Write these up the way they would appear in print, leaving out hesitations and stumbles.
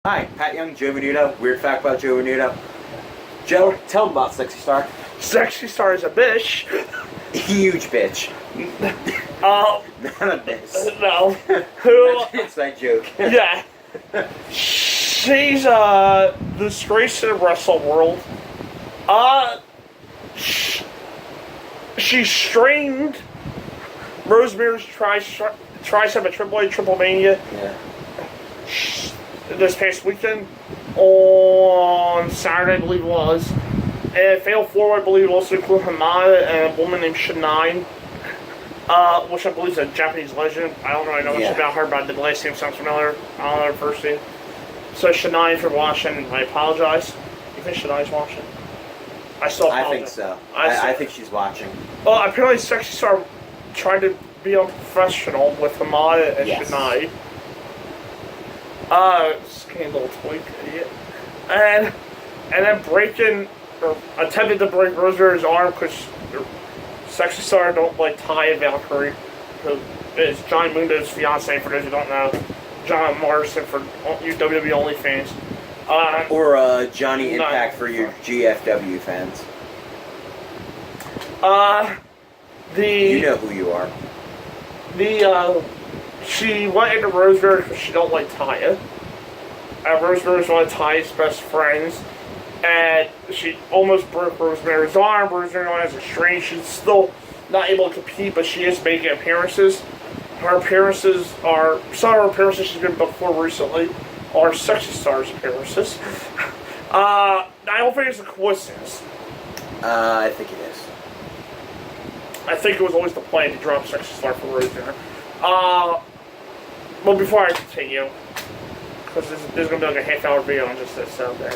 Hi, Pat Young, Joe Venuto. Weird fact about Joe Venuto. Joe, tell him about Sexy Star. Sexy Star is a bitch. Huge bitch. Not a bitch. No. Who? It's that joke. Yeah. She's the disgrace in the wrestling world. She strained Rosemary's tricep at Triple Mania. Yeah. This past weekend on Saturday, I believe it was. And Fatal 4, I believe, also included Hamada and a woman named Shania, which I believe is a Japanese legend. I don't really know much about her, but the last name sounds familiar. I don't know her first name. So Shania, if you're watching, I apologize. You think Shania's watching? I still apologize. I think so. I think she's watching. Well, apparently Sexy Star tried to be unprofessional with Hamada and Shania. Scandal tweak, idiot. And then attempted to break Rosemary's arm because Sexy Star don't like Ty Valkyrie, who is John Mundo's fiance, for those who don't know. John Morrison for you WWE only fans. Or Johnny Impact for your GFW fans. You know who you are. She went into Rosemary because she don't like Taya. Rosemary's one of Taya's best friends. And she almost broke Rosemary's arm. Rosemary has a strain. She's still not able to compete, but she is making appearances. Some of her appearances she's been before recently are Sexy Star's appearances. I don't think it's a coincidence. I think it is. I think it was always the plan to drop Sexy Star for Rosemary. Well, before I continue, because there's going to be like a half-hour video on just this, so there.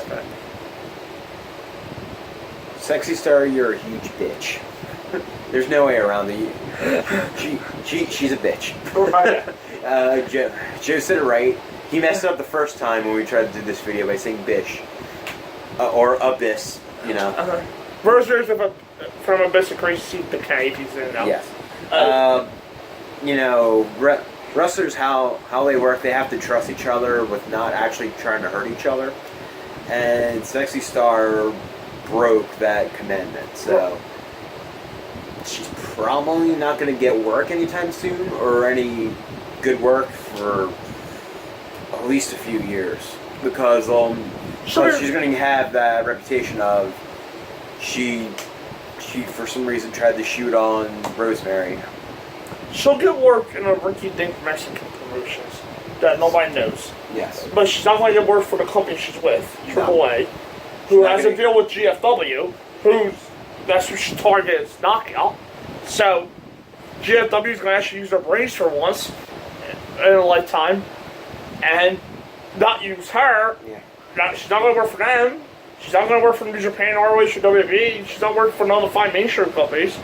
Sexy Star, you're a huge bitch. There's no way around it. She's a bitch. Right. Joe said it right. He messed up the first time when we tried to do this video by saying bish. Or abyss, you know. Rosemary's from Abyss of Crazy Decay, if he's in now. Yes. You know, wrestlers, how they work, they have to trust each other with not actually trying to hurt each other. And Sexy Star broke that commandment, so she's probably not going to get work anytime soon, or any good work for at least a few years, because she's going to have that reputation of she for some reason tried to shoot on Rosemary. She'll get work in a rinky-dink Mexican promotions that nobody knows. Yes. But she's not going to get work for the company she's with, AAA, who has a deal with GFW, that's who she targets Knockout. So, GFW is going to actually use their brains for once in a lifetime, and not use her. Yeah. She's not going to work for them. She's not going to work for New Japan, ROH, or WWE. She's not working for none of the 5 mainstream companies.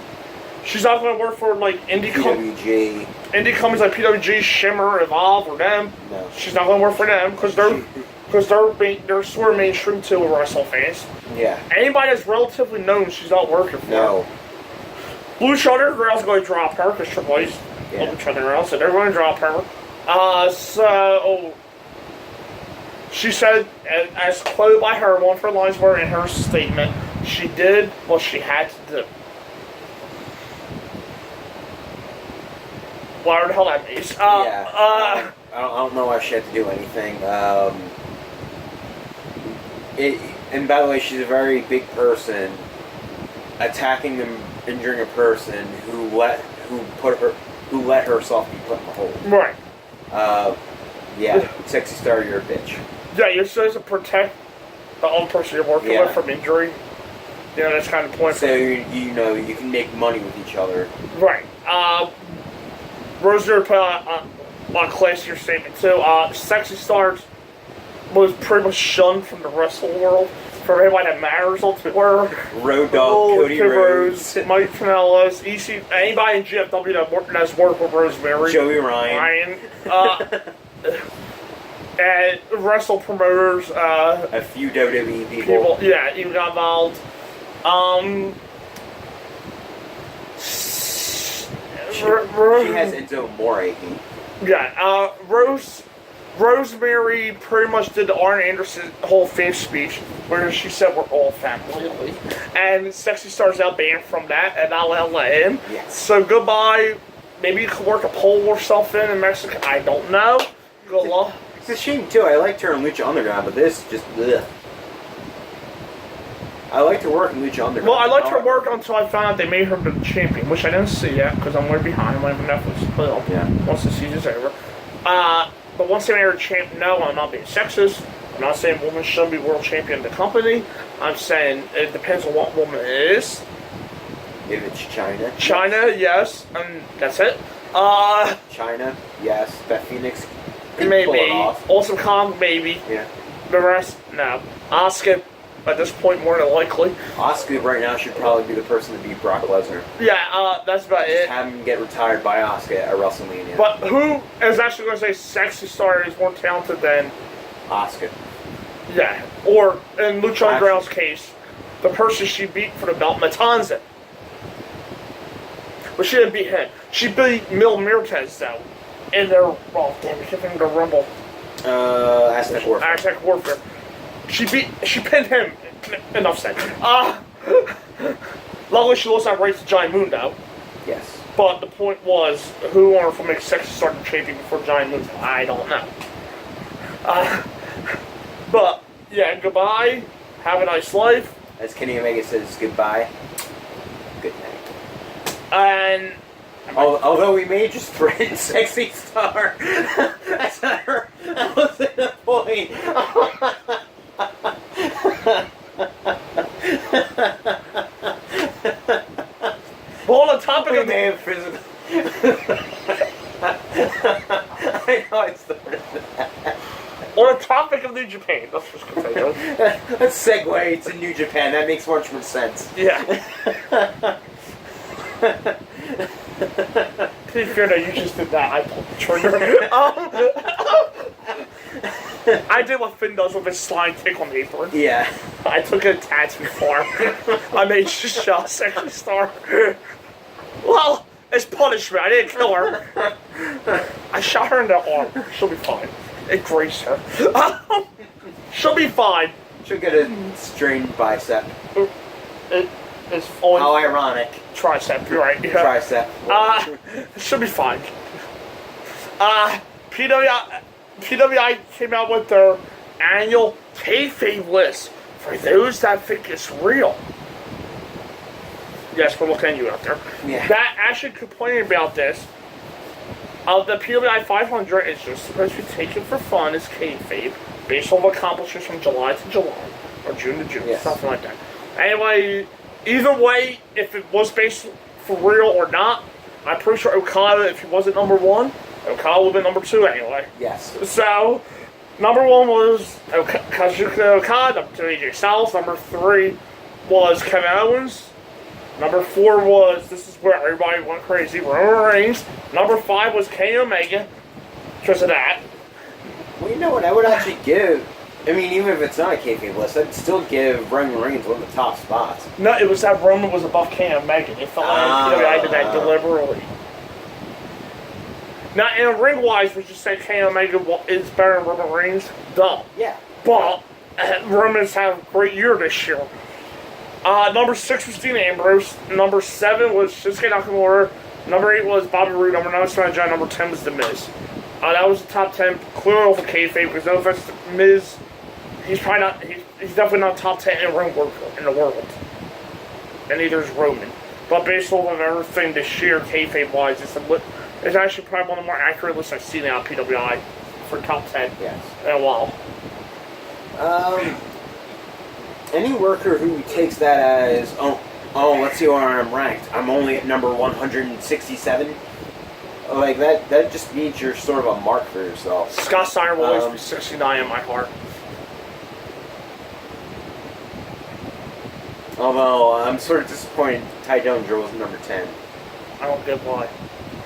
She's not going to work for like indie companies like PWG, Shimmer, Evolve, or them. No. She's not going to work for them because they're sort of mainstream too with wrestling fans. Yeah. Anybody that's relatively known, she's not working for. No. Blue Shield Underground's going to drop her because Triple H's Blue Shield Underground, so they're going to drop her. So she said, as quoted by her, one of her lines were in her statement, she did what she had to do. Whatever the hell that means. I don't know why she had to do anything. And by the way, she's a very big person. Attacking and injuring a person who let herself be put in the hole. Right. Yeah. Sexy Star, you're a bitch. Yeah, you're supposed to protect the other person you're working with from injury. You know, that's kind of the point. So you know you can make money with each other. Right. Rosemary put on a classier statement too. Sexy Stars was pretty much shunned from the wrestling world for everybody that matters on Twitter. Road Dogg, Cody Rhodes, Mike Pinellas, EC, anybody in GFW that's worked with Rosemary. Joey Ryan. And wrestle promoters. A few WWE people. Even got involved. She has Enzo Amore. Yeah, Rose Rosemary pretty much did the Arn Anderson Hall of Fame speech, where she said we're all family. And Sexy Star's out banned from that, and I'll let him. Yes. So goodbye. Maybe you could work a poll or something in Mexico. I don't know. Good luck. It's a shame too. I liked her in Lucha Underground, but this just ugh. I liked her work in Lucha Underground. Well, I liked her work until I found out they made her the champion, which I didn't see yet because I'm way behind when Netflix put up. Yeah. Once the season's over. But once they made her champ, no, I'm not being sexist. I'm not saying women shouldn't be world champion of the company. I'm saying it depends on what woman it is. If it's China. China, yes, and that's it. China, yes. Beth Phoenix. Maybe. Pull it off. Awesome Kong, maybe. Yeah. The rest, no. Asuka, at this point, more than likely. Asuka right now should probably be the person to beat Brock Lesnar. Yeah, that's about Just it. have him get retired by Asuka at WrestleMania. But who is actually going to say Sexy Star is more talented than... Asuka. Yeah. Or, in Lucha Underground's case, the person she beat for the belt, Matanza. But she didn't beat him. She beat Mil Muertes, though. In their... Oh, damn, I can't think of the Rumble. Aztec Warfare. Aztec Warfare. She pinned him. Enough said. Luckily she lost that race to Giant Moon, though. Yes. But the point was, who wanted to make Sexy Star the champion before Giant Moon? I don't know. But, yeah, goodbye. Have a nice life. As Kenny Omega says goodbye. Good night. And... Although we may just threaten Sexy Star. That's not her. That wasn't the point. Well, on the topic of may have physical. I know I started that. on the topic of New Japan, let's just continue. Let's segue to New Japan. That makes much more sense. Yeah. To be fair, no, you just did that. I pulled the trigger. I did what Finn does with his slime tick on the apron. Yeah. I took it a tad too far. I made shot Sexy Star. Well, it's punishment. I didn't kill her. I shot her in the arm. She'll be fine. It grazed her. She'll be fine. She'll get a strained bicep. It's only How ironic. tricep. You're right. Yeah. Tricep. She'll be fine. PWI came out with their annual kayfabe list for those that think it's real. Yes, we're looking at you out there. Yeah. That actually complaining about this. The PWI 500 is just supposed to be taken for fun as kayfabe, based on accomplishments from July to July, or June to June, Yes. something like that. Anyway, either way, if it was based for real or not, I'm pretty sure Okada, if he wasn't number one, Okada would have been number two anyway. Yes. So, number one was Kazuchika Okada, number two AJ Styles, number three was Kevin Owens, number four was, this is where everybody went crazy, Roman Reigns, number five was Kenny Omega, because of that. Well, you know what? I would actually give. I mean, even if it's not a kayfabe list, I'd still give Roman Reigns one of the top spots. No, it was that Roman was above Kenny Omega. It felt like I did that deliberately. Now, in ring-wise, we just say Kenny Omega is better than Roman Reigns. Duh. Yeah. But Roman's had a great year this year. Number 6 was Dean Ambrose. Number 7 was Shinsuke Nakamura. Number 8 was Bobby Roode. Number 9 was Smack John. Number 10 was The Miz. That was the top 10. Clearly off of kayfabe, because no offense to Miz, he's probably not. He's definitely not top 10 in ring work in the world. And neither is Roman. But based on everything this year, kayfabe-wise, it's actually probably one of the more accurate lists I've seen out of PWI for top 10 Yes. in a while. Any worker who takes that as, oh, let's see where I'm ranked. I'm only at number 167. Like, that just means you're sort of a mark for yourself. Scott Steiner will always be 69 in my heart. Although, I'm sort of disappointed Ty Dillinger was number 10. I don't get why.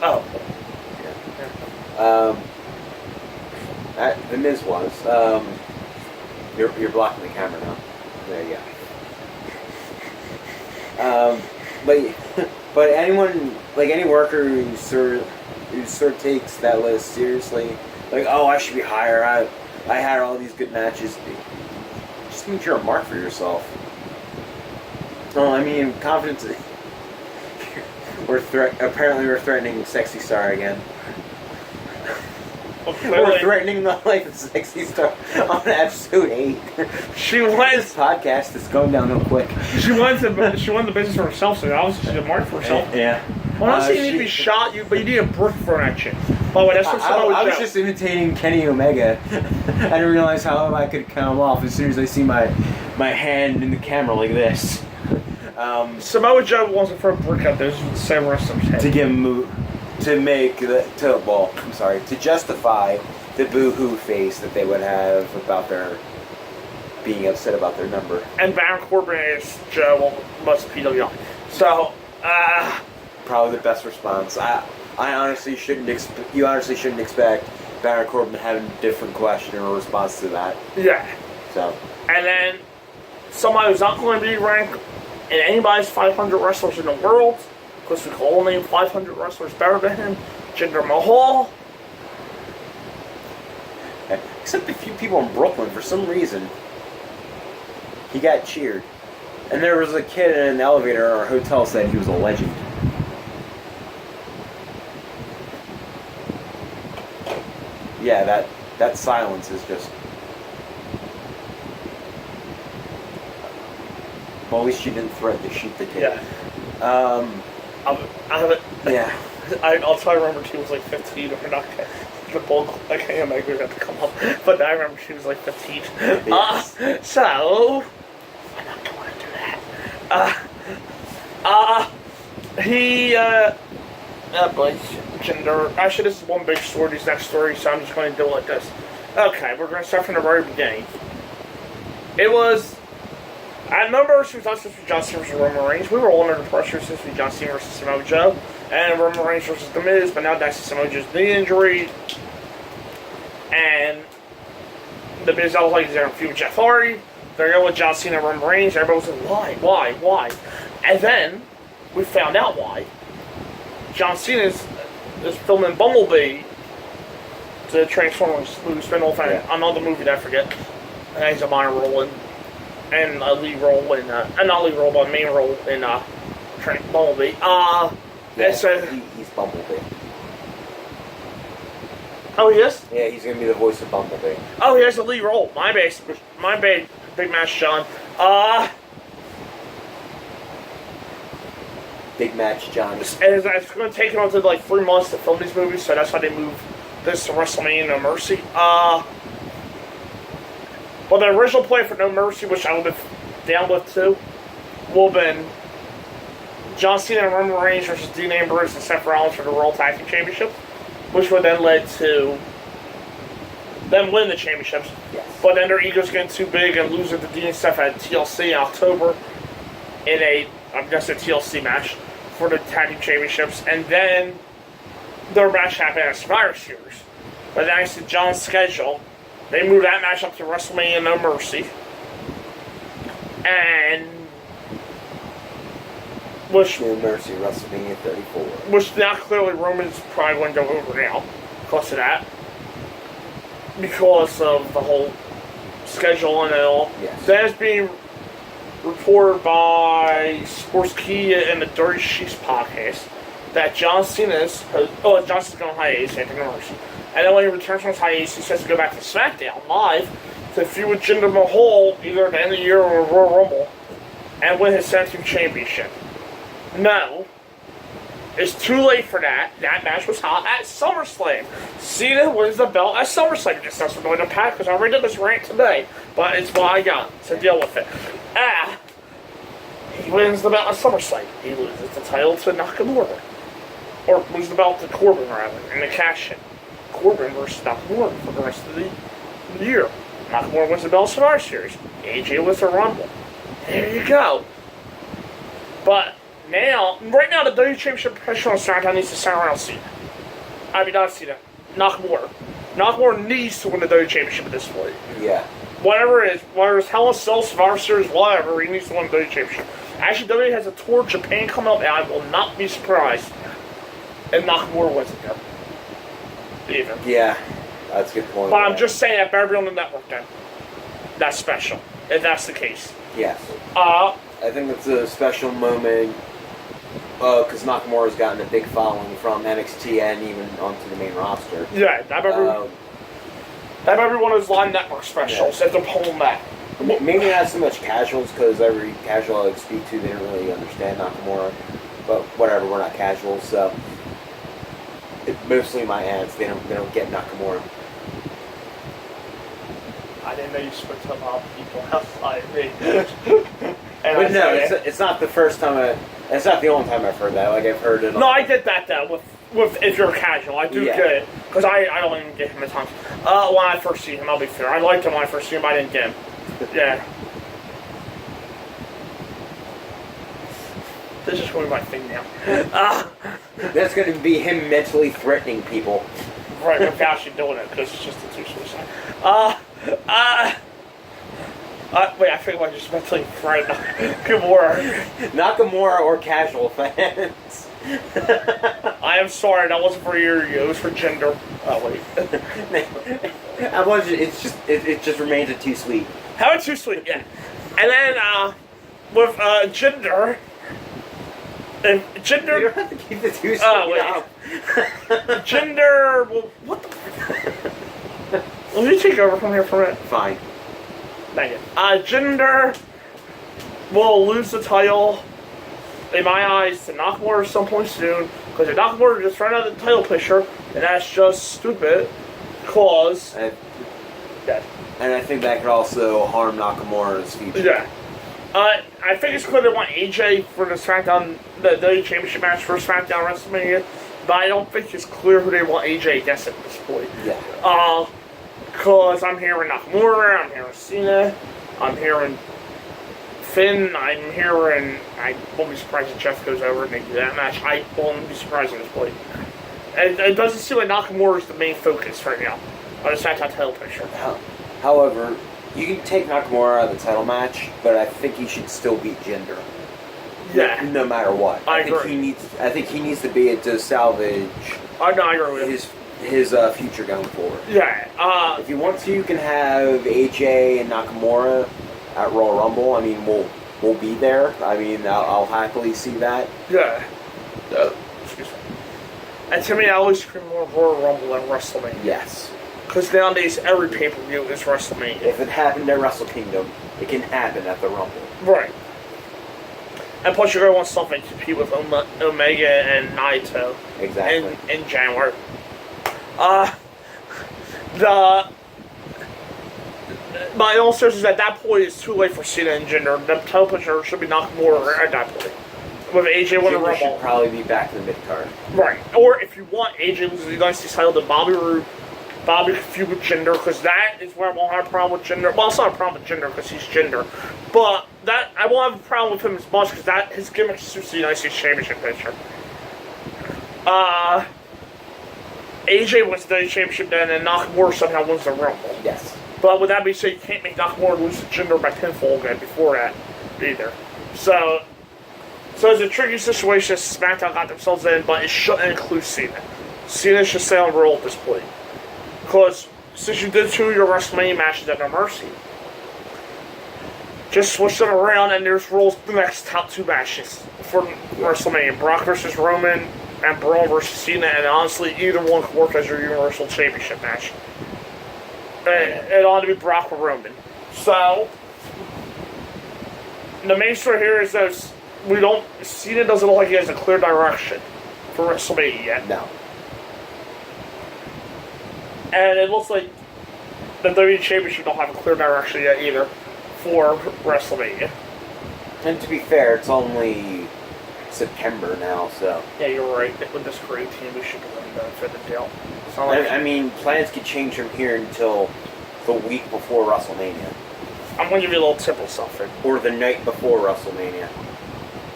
Oh. Yeah. The Miz was. You're blocking the camera now. There you go. But anyone, like any worker who sort of takes that list seriously, like, oh, I should be higher. I had all these good matches. Just means you're a mark for yourself. Well, I mean, confidence. Apparently we're threatening Sexy Star again. Well, we're threatening the life of Sexy Star on episode 8. She went. This podcast is going downhill quick. She won the business for herself, so obviously she's a mark for herself. Yeah. Well, I'm not saying you need to be shot, but you need a brick thrown at you. By the way, that's what I was just imitating Kenny Omega. I didn't realize how I could come off as soon as I see my hand in the camera like this. Samoa Joe wasn't for a brick at those same wrestlers' head. To give him to justify the boo-hoo face that they would have about their being upset about their number. And Baron Corbin is Joe must PWI. So, probably the best response. I honestly shouldn't you honestly shouldn't expect Baron Corbin to have a different question or response to that. Yeah. So. And then somebody who's not going to be ranked in anybody's 500 wrestlers in the world, because we can all name 500 wrestlers better than him, Jinder Mahal. Except a few people in Brooklyn, for some reason, he got cheered. And there was a kid in an elevator in our hotel said he was a legend. Yeah, that silence is just... Well, at least she didn't threaten to shoot the kid. Yeah. I haven't... Yeah. I'll try to remember she was like 15 or not. The bulk, I can't imagine that to come up. But I remember she was like 15. Yes. So... I'm not going to do that. Boy, Jinder. Actually, this is one big story, these next stories, so I'm just going to do it like this. Okay, we're going to start from the very beginning. It was... At No Mercy, we thought this was John Cena versus Roman Reigns. We were all under the pressure since we John Cena versus Samoa Joe. And Roman Reigns versus The Miz, but now that's Samoa Joe's knee injury. And The Miz, I was like, he's going to feud with Jeff Hardy. They're going with John Cena and Roman Reigns. Everybody was like, why? And then we found out why. John Cena is filming Bumblebee, the Transformers movie spin-off, and another movie that I forget. And he's a minor role in, and a lead role in, not lead role, but a main role in Bumblebee. He's Bumblebee. Oh, he is? Yeah, he's going to be the voice of Bumblebee. Oh, he has a lead role. My bad, Big Match John. Big Match John. It's going to take him up to like 3 months to film these movies, so that's why they moved this to WrestleMania No Mercy. Well, the original plan for No Mercy, which I would have down with too, would have been John Cena and Roman Reigns versus Dean Ambrose and Seth Rollins for the World Tag Team Championship, which would then lead to them winning the championships. Yes. But then their egos getting too big and losing to Dean and Seth at TLC in October in a TLC match for the Tag Team Championships, and then their match happened at Survivor Series. But thanks to John's schedule, they moved that match up to WrestleMania No Mercy. And No Mercy, WrestleMania 34. Which now clearly Roman's probably going to go over now because of that. Because of the whole schedule and all. Yes. That is being reported by Sportskeeda and the Dirty Sheets podcast that John Cena's John Cena's going on hiatus after No Mercy. And then when he returns from his hiatus, he says to go back to SmackDown Live to feud with Jinder Mahal either at the end of the year or Royal Rumble and win his Tag Team Championship. No. It's too late for that. That match was hot at SummerSlam. Cena wins the belt at SummerSlam. Just that's annoying to Pat because I already did this rant today, but it's what I got, so deal with it. He wins the belt at SummerSlam. He loses the title to Nakamura. Or loses the belt to Corbin, rather, in the cash-in. Corbin versus Nakamura for the rest of the year. Nakamura wins the belt at Survivor Series. AJ wins the Rumble. There you go. But right now, the WWE Championship pressure on SmackDown needs to center around Cena. I mean, not Cena. Nakamura. Nakamura needs to win the WWE Championship at this point. Yeah. Whatever it is, whether it's Hell in a Cell, Survivor Series, whatever, he needs to win the WWE Championship. Actually, WWE has a tour of Japan coming up, and I will not be surprised if Nakamura wins it there. Even. Yeah. That's a good point. But I'm just saying that better be on the network then. That's special, if that's the case. Yes. I think it's a special moment because Nakamura's gotten a big following from NXT and even onto the main roster. Yeah, that better be one of those live network specials if they're pulling that. Maybe not so much casuals because every casual I speak to, they don't really understand Nakamura. But whatever, we're not casuals, so it's mostly my ads. They don't get Nakamura. I didn't know you spoke to a lot of people outside me. But no, it's not the first time. It's not the only time I've heard that. Like I've heard it. No, I get that though. With if you're casual, I do Yeah. get it because I don't even get him at times. When I first see him, I'll be fair. I liked him when I first see him. I didn't get him. Yeah. This is going to be my thing now. That's going to be him mentally threatening people. Right, we're actually doing it because it's just a two-suicide. Wait, I think I just mentally threatened Kimura. Nakamura or casual fans. I am sorry, that wasn't for you. It was for gender. Oh wait. It just remains a too sweet. How about too sweet? Yeah. And then with gender. And gender. You don't have to keep the too sweet up. Gender. Well, what the? Let me take over from here for a minute. Fine. Thank you. Gender will lose the title, in my eyes, to Nakamura at some point soon. Because if Nakamura just ran out of the title picture, and that's just stupid. Because. And I think that could also harm Nakamura's future. Yeah. I think it's clear they want AJ for the SmackDown, the WWE Championship match for SmackDown WrestleMania, but I don't think it's clear who they want AJ against at this point. Yeah. Because I'm hearing Nakamura, I'm hearing Cena, I'm hearing Finn, I'm hearing. I won't be surprised if Jeff goes over and they do that match. I won't be surprised at this point. It doesn't seem like Nakamura is the main focus right now on the SmackDown title picture. However, you can take Nakamura out of the title match, but I think he should still beat Jinder. Yeah. No matter what. I agree. I think he needs to be it to salvage I agree with his future going forward. Yeah. If you want to, you can have AJ and Nakamura at Royal Rumble. I mean, we'll be there. I mean, I'll happily see that. Yeah. Excuse me. And to me, I always scream more Royal Rumble than WrestleMania. Yes. Because nowadays, every pay-per-view is WrestleMania. If it happened at Wrestle Kingdom, it can happen at the Rumble. Right. And plus, you're going to want something to compete with Omega and Naito. Exactly. In January. My own sense is at that point, it's too late for Cena and Jinder. The title picture should be Nakamura at that point. With AJ winning the Jinder should Rumble. probably be back in the mid-card. Right. Or if you want AJ losing the United States title to Bobby could feud with Jinder, because that is where I won't have a problem with Jinder. Well, it's not a problem with Jinder because he's Jinder, but that I won't have a problem with him as much because that his gimmick suits the United States Championship picture. AJ wins the championship then, and Nakamura somehow wins the Rumble. Yes. But with that being said, you can't make Nakamura lose to Jinder by pinfall again before that either. So it's a tricky situation SmackDown got themselves in, but it shouldn't include Cena. Cena should stay on Raw at this point. Because since you did 2 of your WrestleMania matches at No Mercy, just switch them around and there's Raw's the next top 2 matches for WrestleMania. Brock versus Roman and Braun versus Cena, and honestly, either one could work as your Universal Championship match. It ought to be Brock or Roman. So, the main story here is that Cena doesn't look like he has a clear direction for WrestleMania yet. No. And it looks like the WWE Championship don't have a clear direction yet either for WrestleMania. And to be fair, it's only September now, so. Yeah, you're right. With this great team, we should be winning benefit of the deal. I mean, plans could change from here until the week before WrestleMania. I'm going to give you a little tip of something. Or the night before WrestleMania.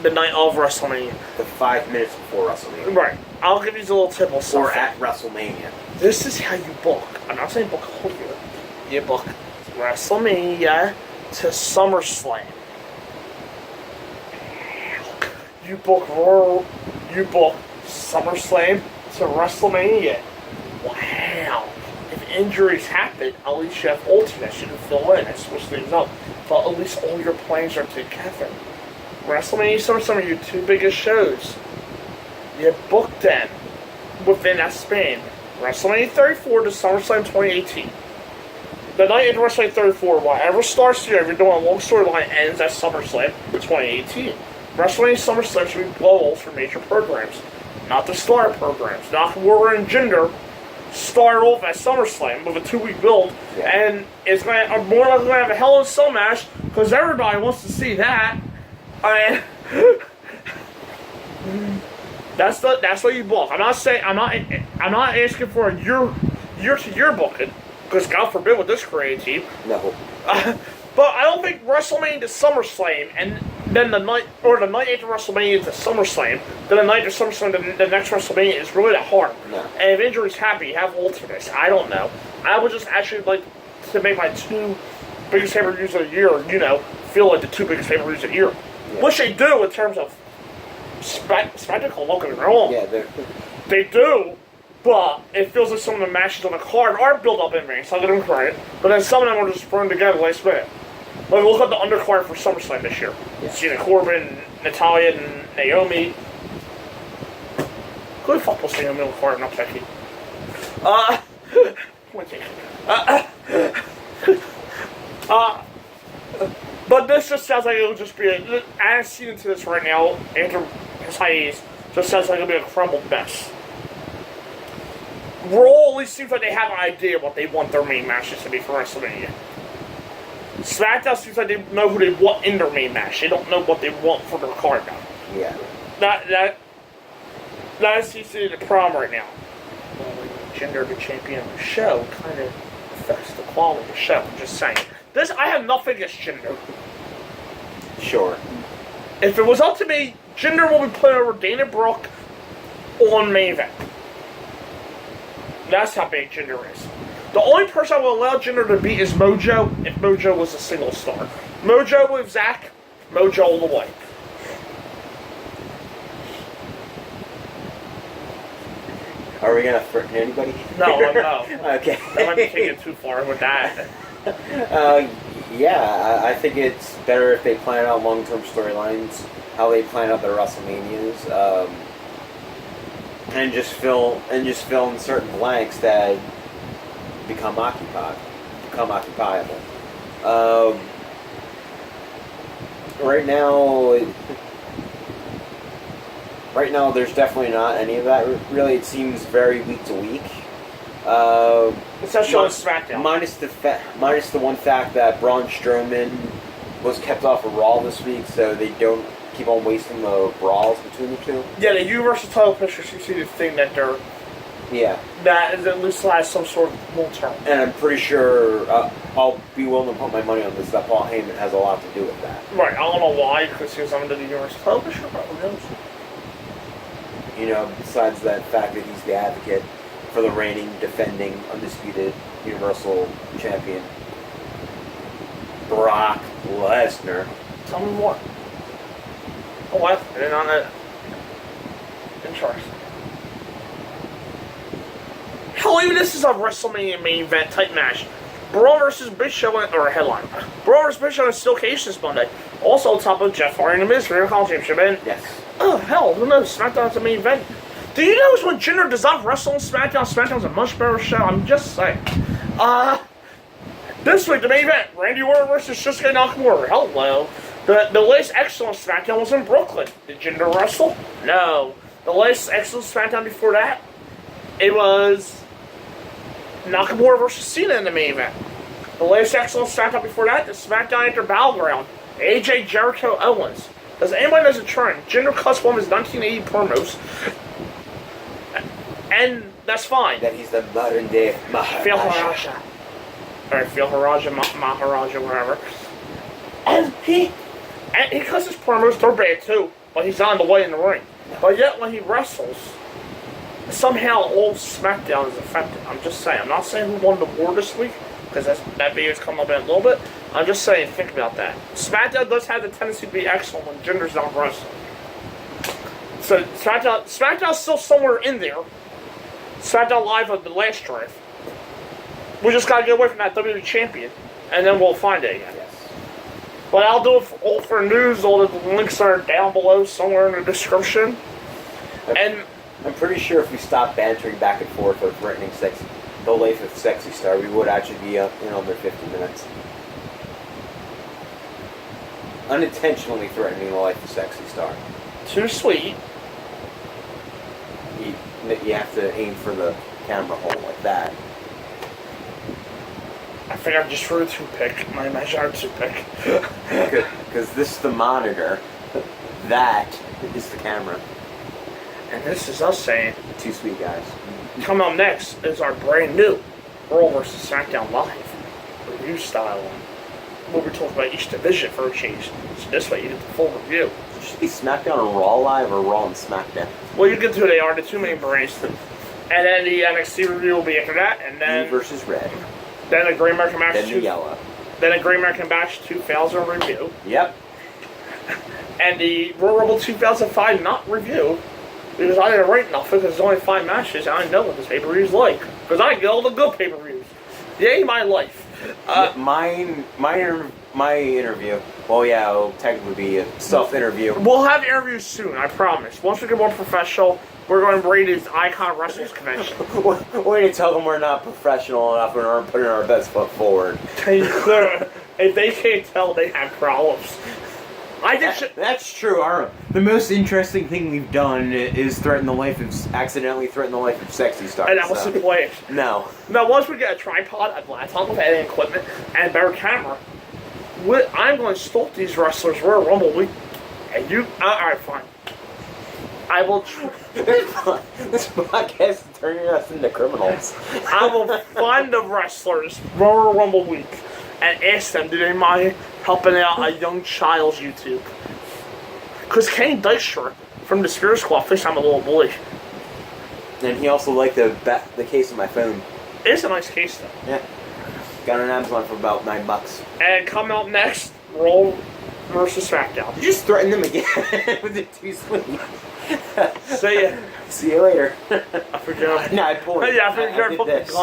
The night of WrestleMania. The 5 minutes before WrestleMania. Right. I'll give you a little tip of something. Or at WrestleMania. This is how you book. I'm not saying book a whole year. You book WrestleMania to SummerSlam. You book SummerSlam to WrestleMania. Wow. If injuries happen, at least you have alternates you can fill in and switch things up. But at least all your plans are together. WrestleMania SummerSlam are your two biggest shows. You booked them within that span. WrestleMania 34 to SummerSlam 2018. The night into WrestleMania 34, whatever starts here, if you're doing a long storyline, ends at SummerSlam 2018. WrestleMania SummerSlam should be blow-offs for major programs, not the star programs. Nakamura and Jinder start off at SummerSlam with a 2-week build, and it's going to more likely going to have a Hell in a Cell match because everybody wants to see that. I mean, that's what you book. I'm not asking for a year-to-year booking because God forbid with this creative team. No. But I don't think WrestleMania to SummerSlam and then the night after WrestleMania to SummerSlam, then the night after SummerSlam, the next WrestleMania is really that hard. No. And if injuries happen, you have alternates. I don't know. I would just actually like to make my two biggest pay-per-views of the year, feel like the two biggest pay-per-views of the year. Yeah. Which they do in terms of spectacle, don't get me wrong. Yeah, they do. But it feels like some of the matches on the card are built up in ring, so I'll give them credit. But then some of them are just thrown together last minute. Like, look at the undercard for SummerSlam this year. Yeah. Cena Corbin, Natalia, and Naomi. Who the fuck was in the middle card, not Becky? But this just sounds like it'll just be a... I haven't seen into this right now, after his hiatus, just sounds like it'll be a crumbled mess. Raw at least seems like they have an idea what they want their main matches to be for WrestleMania. SmackDown seems like they know who they want in their main match. They don't know what they want for their card now. Yeah. That seems to be the problem right now. Gender the champion of the show kind of affects the quality of the show. I'm just saying. I have nothing against Jinder. Sure. If it was up to me, Jinder will be playing over Dana Brooke on main event. That's how big Jinder is. The only person I will allow Jinder to beat is Mojo, if Mojo was a single star. Mojo with Zack, Mojo all the way. Are we gonna threaten anybody? No. Okay. That might be taking it too far with that. Yeah, I think it's better if they plan out long-term storylines, how they plan out their WrestleManias, and just fill in certain blanks that become occupiable. Right now, there's definitely not any of that. Really, it seems very week to week. It's not showing SmackDown. Minus the one fact that Braun Strowman was kept off of Raw this week, so they don't keep on wasting the brawls between the two. Yeah, the Universal title pictures, you see the thing that they're... Yeah. That is at least has some sort of long term. And I'm pretty sure, I'll be willing to put my money on this, that Paul Heyman has a lot to do with that. Right, I don't know why, because he was under the Universal title picture, but who knows? Besides that fact that he's the advocate for the reigning, defending, undisputed Universal Champion, Brock Lesnar. Tell me more. Oh, I didn't on that. Interesting. Hell, even this is a WrestleMania main event type match. Braun versus Big Show, or headline. Braun versus Big Show in Steel Cage this Monday. Also on top of Jeff Hardy and The Miz for your Championship. And yes. Oh, hell, who knows? SmackDown's a main event. Do you know when Jinder does not wrestle on SmackDown, SmackDown's a much better show? I'm just saying. This week, the main event, Randy Orton versus Shinsuke Nakamura. Hello. The latest Excellent SmackDown was in Brooklyn. Did Jinder wrestle? No. The latest Excellent SmackDown before that, it was Nakamura versus Cena in the main event. The latest Excellent SmackDown before that, the SmackDown after Battleground, AJ Jericho Owens. Does anybody know the trend? Jinder cuts one of his 1980 promos. And that's fine. That he's the modern day Maharaja. Maharaja, whatever. And he cuts his promos, they're bad too, but he's on the way in the ring. But yet when he wrestles, somehow all SmackDown is affected. I'm just saying. I'm not saying who won the war this week, because that video's coming up in a little bit. I'm just saying, think about that. SmackDown does have the tendency to be excellent when Jinder's not wrestling. So SmackDown's still somewhere in there. SmackDown Live of the last drive. We just gotta get away from that WWE champion, and then we'll find it again. Yes. But I'll do it all for news. All the links are down below somewhere in the description. And I'm pretty sure if we stopped bantering back and forth or threatening the life of Sexy Star, we would actually be in under 50 minutes. Unintentionally threatening the life of Sexy Star. too sweet. You have to aim for the camera hole like that. I think I just threw a toothpick. My imaginary toothpick. Because this is the monitor. That is the camera. And this is us saying, Too sweet, guys. coming up next is our brand new Raw vs. SmackDown Live review style one. We'll be talking about each division for a change. So this way you get the full review. It should be SmackDown and Raw Live or Raw and SmackDown. Well, you get to who they are, the two main brands. And then the NXT review will be after that, and then Blue versus red. then the Great American Match Then the yellow. Then a Great American Match 2000 review. Yep. And the Royal Rumble 2005 not review. Because I didn't rate nothing because there's only 5 matches and I know what this pay-per-view is like. Because I get all the good pay-per-views. Yay, my life. My interview. Well, yeah, it'll technically be a self-interview. We'll have interviews soon, I promise. Once we get more professional, we're going to bring these Icon Wrestlers Convention. We're going to tell them we're not professional enough and aren't putting our best foot forward. If they can't tell, they have problems. That's true. The most interesting thing we've done is accidentally threaten the life of Sexy Star. And that was the point. No. Now, once we get a tripod, a laptop with editing equipment, and a better camera, I'm going to stalk these wrestlers Royal Rumble week. And you, alright, fine. I will. This podcast is turning us into criminals. I will find the wrestlers Royal Rumble week and ask them, do they mind helping out a young child's YouTube? Because Kenny Dykstra from the Spirit Squad thinks I'm a little boy. And he also liked the case of my phone. It's a nice case, though. Yeah. Got an Amazon for about $9. And coming up next, Raw versus SmackDown. You just threatened them again with it too sweet. See ya. See you later. I forgot. No, I pulled it. Yeah, I forgot. I did this.